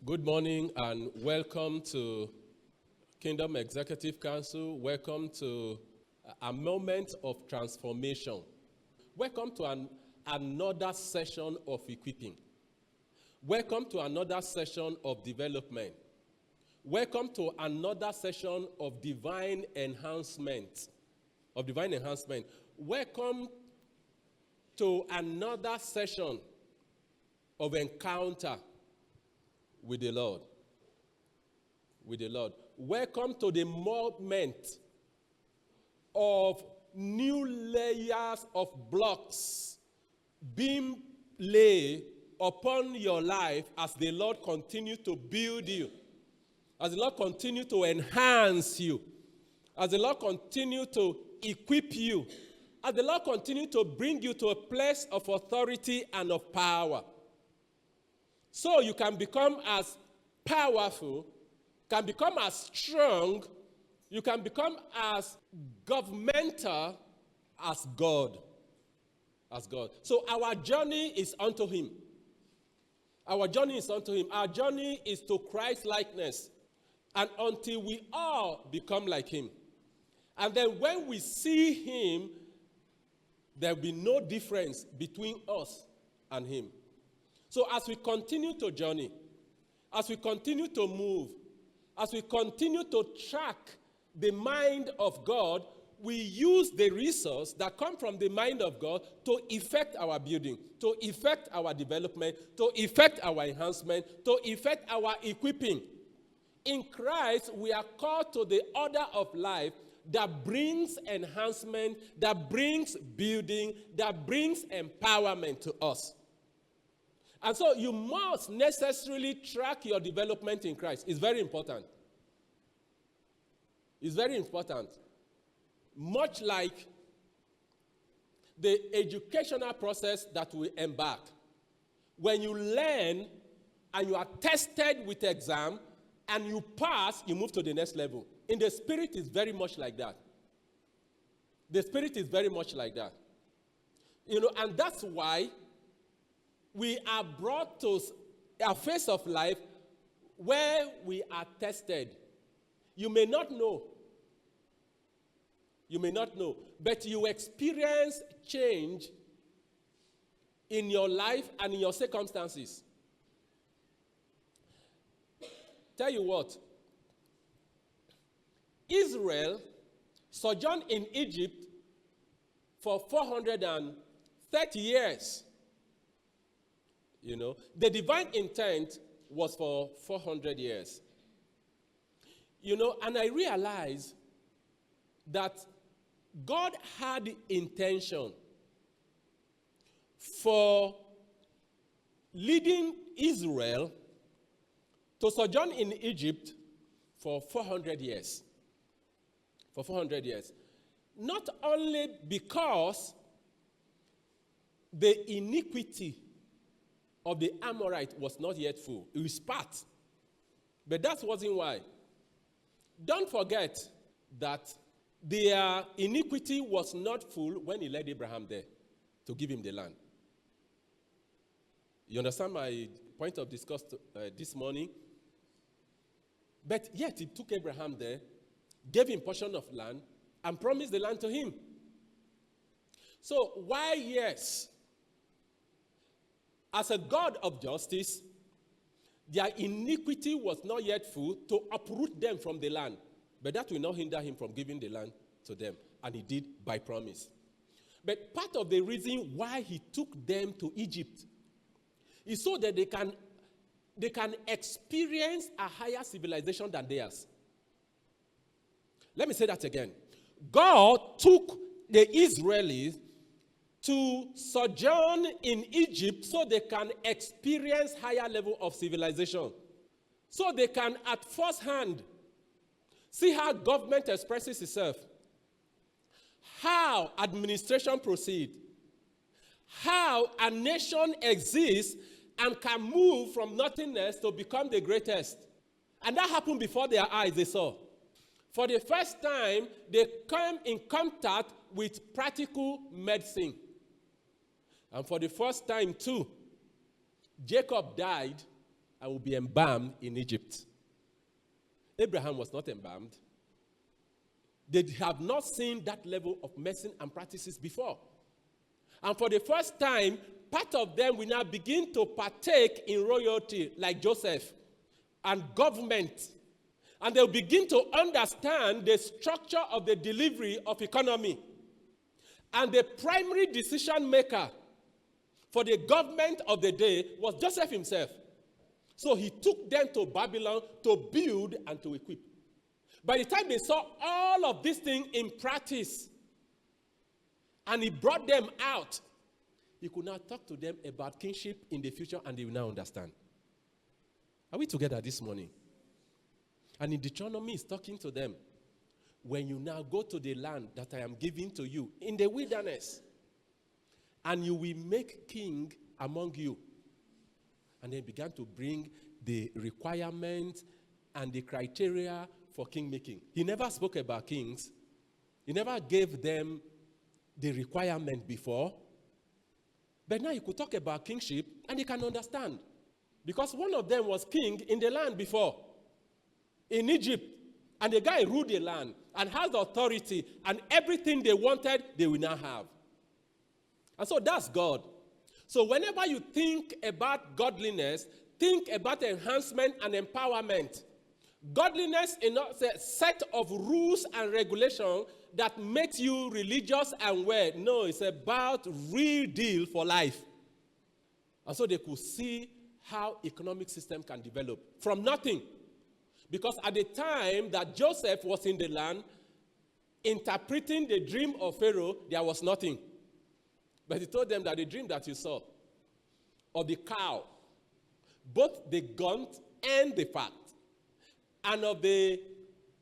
Good morning and welcome to Kingdom Executive Council. Welcome to a moment of transformation. Welcome to another session of equipping. Welcome to another session of development. Welcome to another session of divine enhancement. Welcome to another session of encounter with the Lord. Welcome to the moment of new layers of blocks being laid upon your life as the Lord continues to build you, as the Lord continues to enhance you, as the Lord continues to equip you, as the Lord continues to bring you to a place of authority and of power. So you can become as powerful, can become as strong, you can become as governmental as God. So our journey is unto Him. Our journey is to Christ likeness. And until we all become like Him. And then when we see Him, there will be no difference between us and Him. So as we continue to journey, as we continue to move, as we continue to track the mind of God, we use the resource that come from the mind of God to effect our building, to effect our development, to effect our enhancement, to effect our equipping. In Christ, we are called to the order of life that brings enhancement, that brings building, that brings empowerment to us. And so you must necessarily track your development in Christ. It's very important. It's very important. Much like the educational process that we embark. When you learn and you are tested with exam and you pass, you move to the next level. In the Spirit, it's very much like that. The Spirit is very much like that. And that's why we are brought to a phase of life where we are tested. You may not know, but you experience change in your life and in your circumstances. Tell you what, Israel sojourned in Egypt for 430 years. The divine intent was for 400 years. And I realized that God had the intention for leading Israel to sojourn in Egypt for 400 years. For 400 years. Not only because the iniquity of the Amorite was not yet full. It was part. But that wasn't why. Don't forget that their iniquity was not full when He led Abraham there to give him the land. You understand my point of discuss this morning? But yet He took Abraham there, gave him portion of land, and promised the land to him. So why yes? As a God of justice, their iniquity was not yet full to uproot them from the land. But that will not hinder Him from giving the land to them. And He did by promise. But part of the reason why He took them to Egypt is so that they can experience a higher civilization than theirs. Let me say that again. God took the Israelis to sojourn in Egypt so they can experience higher level of civilization. So they can at first hand see how government expresses itself, how administration proceeds, how a nation exists and can move from nothingness to become the greatest. And that happened before their eyes, they saw. For the first time, they came in contact with practical medicine. And for the first time too, Jacob died and will be embalmed in Egypt. Abraham was not embalmed. They have not seen that level of medicine and practices before. And for the first time, part of them will now begin to partake in royalty like Joseph and government. And they'll begin to understand the structure of the delivery of economy. And the primary decision maker for the government of the day was Joseph himself. So he took them to Babylon to build and to equip. By the time they saw all of these things in practice, and he brought them out, he could now talk to them about kingship in the future, and they will now understand. Are we together this morning? And in Deuteronomy, he's talking to them. When you now go to the land that I am giving to you in the wilderness, and you will make king among you. And they began to bring the requirements and the criteria for king making. He never spoke about kings. He never gave them the requirement before. But now he could talk about kingship and he can understand. Because one of them was king in the land before, in Egypt. And the guy ruled the land and has authority, and everything they wanted, they will now have. And so that's God. So whenever you think about godliness, think about enhancement and empowerment. Godliness is not a set of rules and regulations that makes you religious and weird. No, it's about real deal for life. And so they could see how economic system can develop from nothing. Because at the time that Joseph was in the land, interpreting the dream of Pharaoh, there was nothing. But he told them that the dream that you saw of the cow, both the gaunt and the fat, and of the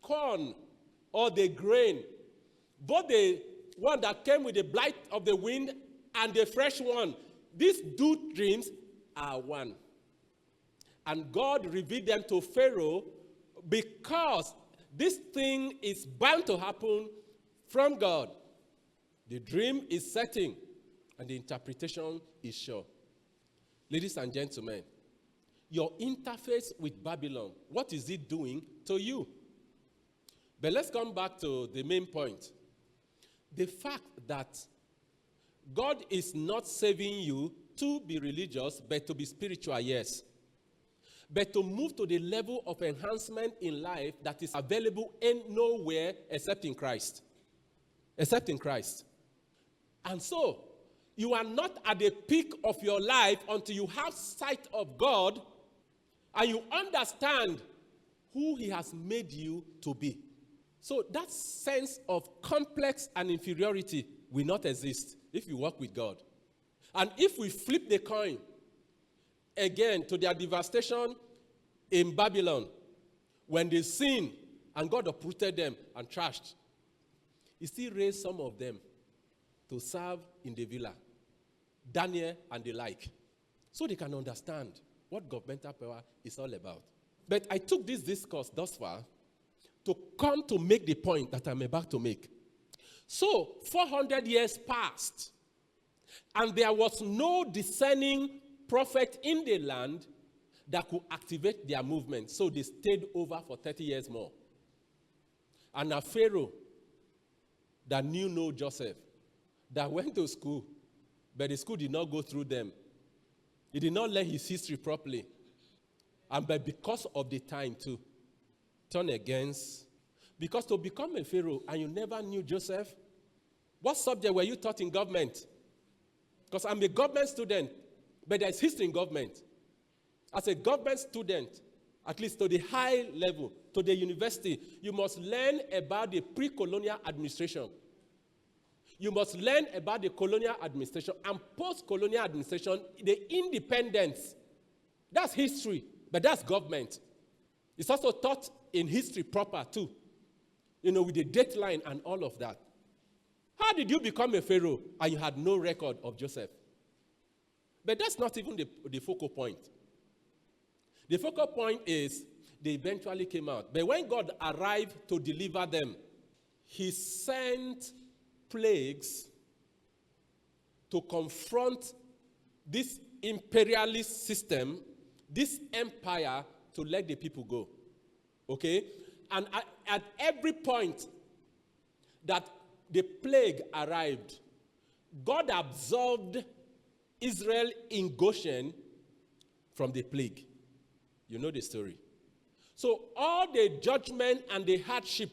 corn or the grain, both the one that came with the blight of the wind and the fresh one, these two dreams are one. And God revealed them to Pharaoh because this thing is bound to happen from God. The dream is setting and the interpretation is sure. Ladies and gentlemen, your interface with Babylon, what is it doing to you? But let's come back to the main point. The fact that God is not saving you to be religious, but to be spiritual, yes. But to move to the level of enhancement in life that is available in nowhere except in Christ. Except in Christ. And so, you are not at the peak of your life until you have sight of God and you understand who He has made you to be. So that sense of complex and inferiority will not exist if you walk with God. And if we flip the coin again to their devastation in Babylon, when they sinned and God uprooted them and trashed, He still raised some of them to serve in the villa, Daniel and the like, so they can understand what governmental power is all about. But I took this discourse thus far to come to make the point that I'm about to make. So, 400 years passed, and there was no discerning prophet in the land that could activate their movement. So they stayed over for 30 years more. And a Pharaoh that knew no Joseph, that went to school, but the school did not go through them. He did not learn his history properly. And but because of the time too, turn against. Because to become a Pharaoh and you never knew Joseph, what subject were you taught in government? Because I'm a government student, but there's history in government. As a government student, at least to the high level, to the university, you must learn about the pre-colonial administration. You must learn about the colonial administration and post-colonial administration, the independence. That's history, but that's government. It's also taught in history proper too, with the dateline and all of that. How did you become a Pharaoh and you had no record of Joseph? But that's not even the focal point. The focal point is they eventually came out. But when God arrived to deliver them, He sent plagues to confront this imperialist system this empire to let the people go. Okay? And at every point that the plague arrived, God absolved Israel in Goshen from the plague. You know the story. So all the judgment and the hardship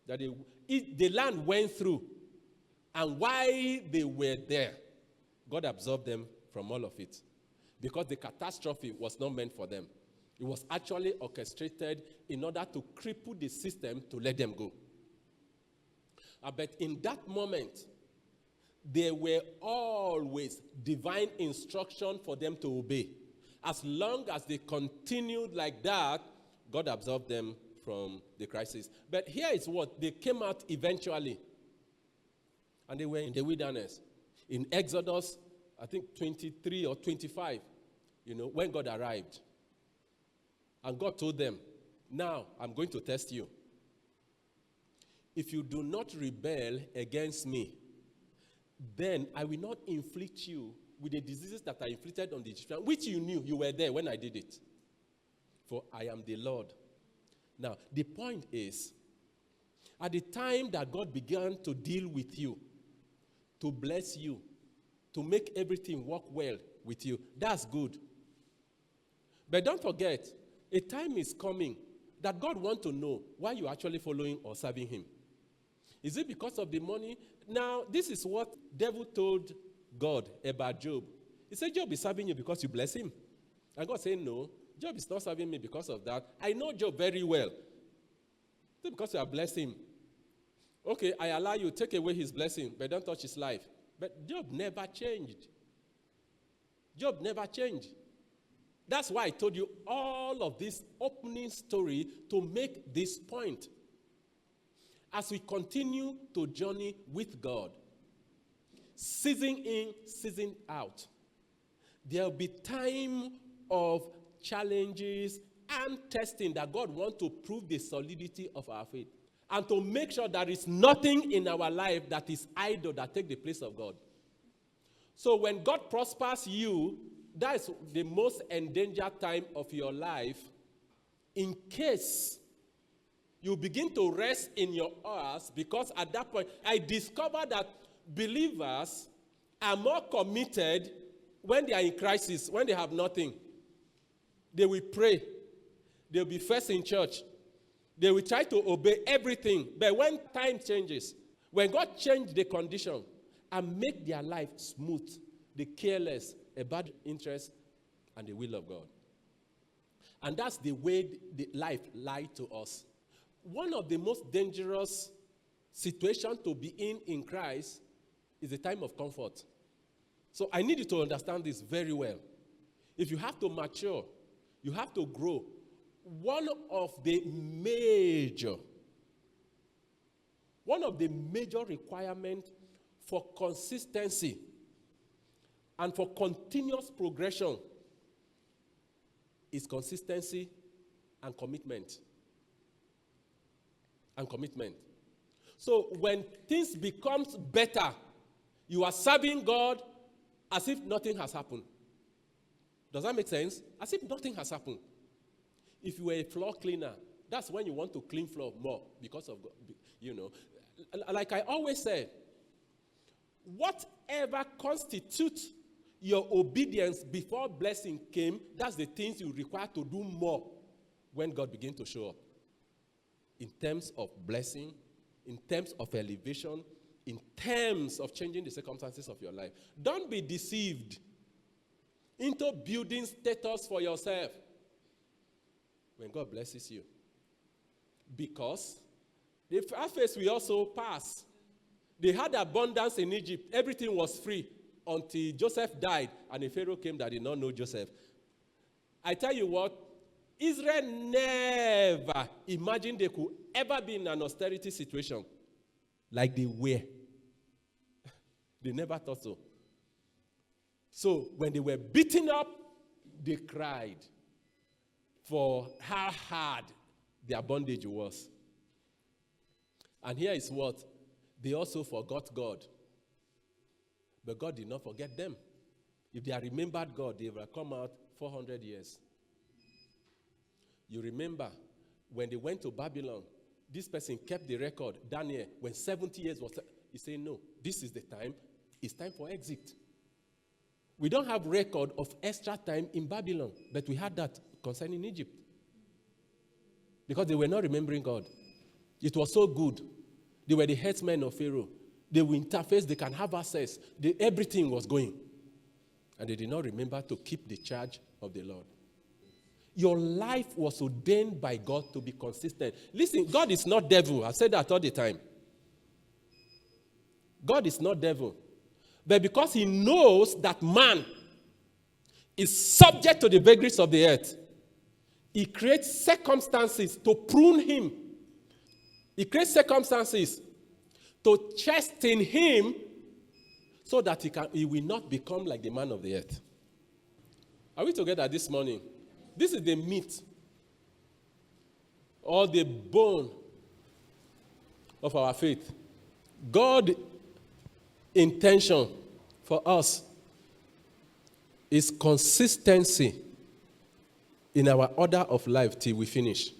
that the land went through, and while they were there, God absolved them from all of it. Because the catastrophe was not meant for them. It was actually orchestrated in order to cripple the system to let them go. But in that moment, there were always divine instruction for them to obey. As long as they continued like that, God absolved them from the crisis. But here is what, they came out eventually. And they were in the wilderness. In Exodus, I think 23 or 25, when God arrived. And God told them, now I'm going to test you. If you do not rebel against me, then I will not inflict you with the diseases that I inflicted on the Egyptians, which you knew, you were there when I did it. For I am the Lord. Now, the point is, at the time that God began to deal with you, to bless you, to make everything work well with you, that's good. But don't forget, a time is coming that God wants to know why you're actually following or serving him. Is it because of the money? Now, this is what the devil told God about Job. He said, Job is serving you because you bless him. And God said, no, Job is not serving me because of that. I know Job very well. It's because you are blessing him. Okay, I allow you, take away his blessing, but don't touch his life. But Job never changed. Job never changed. That's why I told you all of this opening story to make this point. As we continue to journey with God, season in, season out, there will be time of challenges and testing that God wants to prove the solidity of our faith and to make sure there is nothing in our life that is idle that takes the place of God. So when God prospers you, that is the most endangered time of your life. In case you begin to rest in your hours, because at that point, I discovered that believers are more committed when they are in crisis, when they have nothing. They will pray. They will be first in church. They will try to obey everything. But when time changes, when God changes the condition and make their life smooth, they care less about interest and the will of God. And that's the way the life lied to us. One of the most dangerous situations to be in Christ is the time of comfort. So I need you to understand this very well. If you have to mature, you have to grow. One of the major requirements for consistency and for continuous progression is consistency and commitment. And commitment. So when things becomes better, you are serving God as if nothing has happened. Does that make sense? As if nothing has happened. If you were a floor cleaner, that's when you want to clean floor more because of God, Like I always say, whatever constitutes your obedience before blessing came, that's the things you require to do more when God begins to show up. In terms of blessing, in terms of elevation, in terms of changing the circumstances of your life. Don't be deceived into building status for yourself when God blesses you. Because the first phase we also pass. They had abundance in Egypt. Everything was free until Joseph died and a Pharaoh came that did not know Joseph. I tell you what, Israel never imagined they could ever be in an austerity situation like they were. They never thought so. So when they were beaten up, they cried for how hard their bondage was. And here is what, they also forgot God. But God did not forget them. If they had remembered God, they would have come out 400 years. You remember when they went to Babylon, this person kept the record. Daniel, when 70 years was, he said, no, this is the time. It's time for exit. We don't have record of extra time in Babylon, but we had that concerning Egypt. Because they were not remembering God. It was so good. They were the headsmen of Pharaoh. They will interface, they can have access. Everything was going. And they did not remember to keep the charge of the Lord. Your life was ordained by God to be consistent. Listen, God is not devil. I say that all the time. God is not devil. But because he knows that man is subject to the vagaries of the earth, he creates circumstances to prune him. He creates circumstances to chasten him so that he will not become like the man of the earth. Are we together this morning? This is the meat or the bone of our faith. God's intention for us is consistency in our order of life till we finish.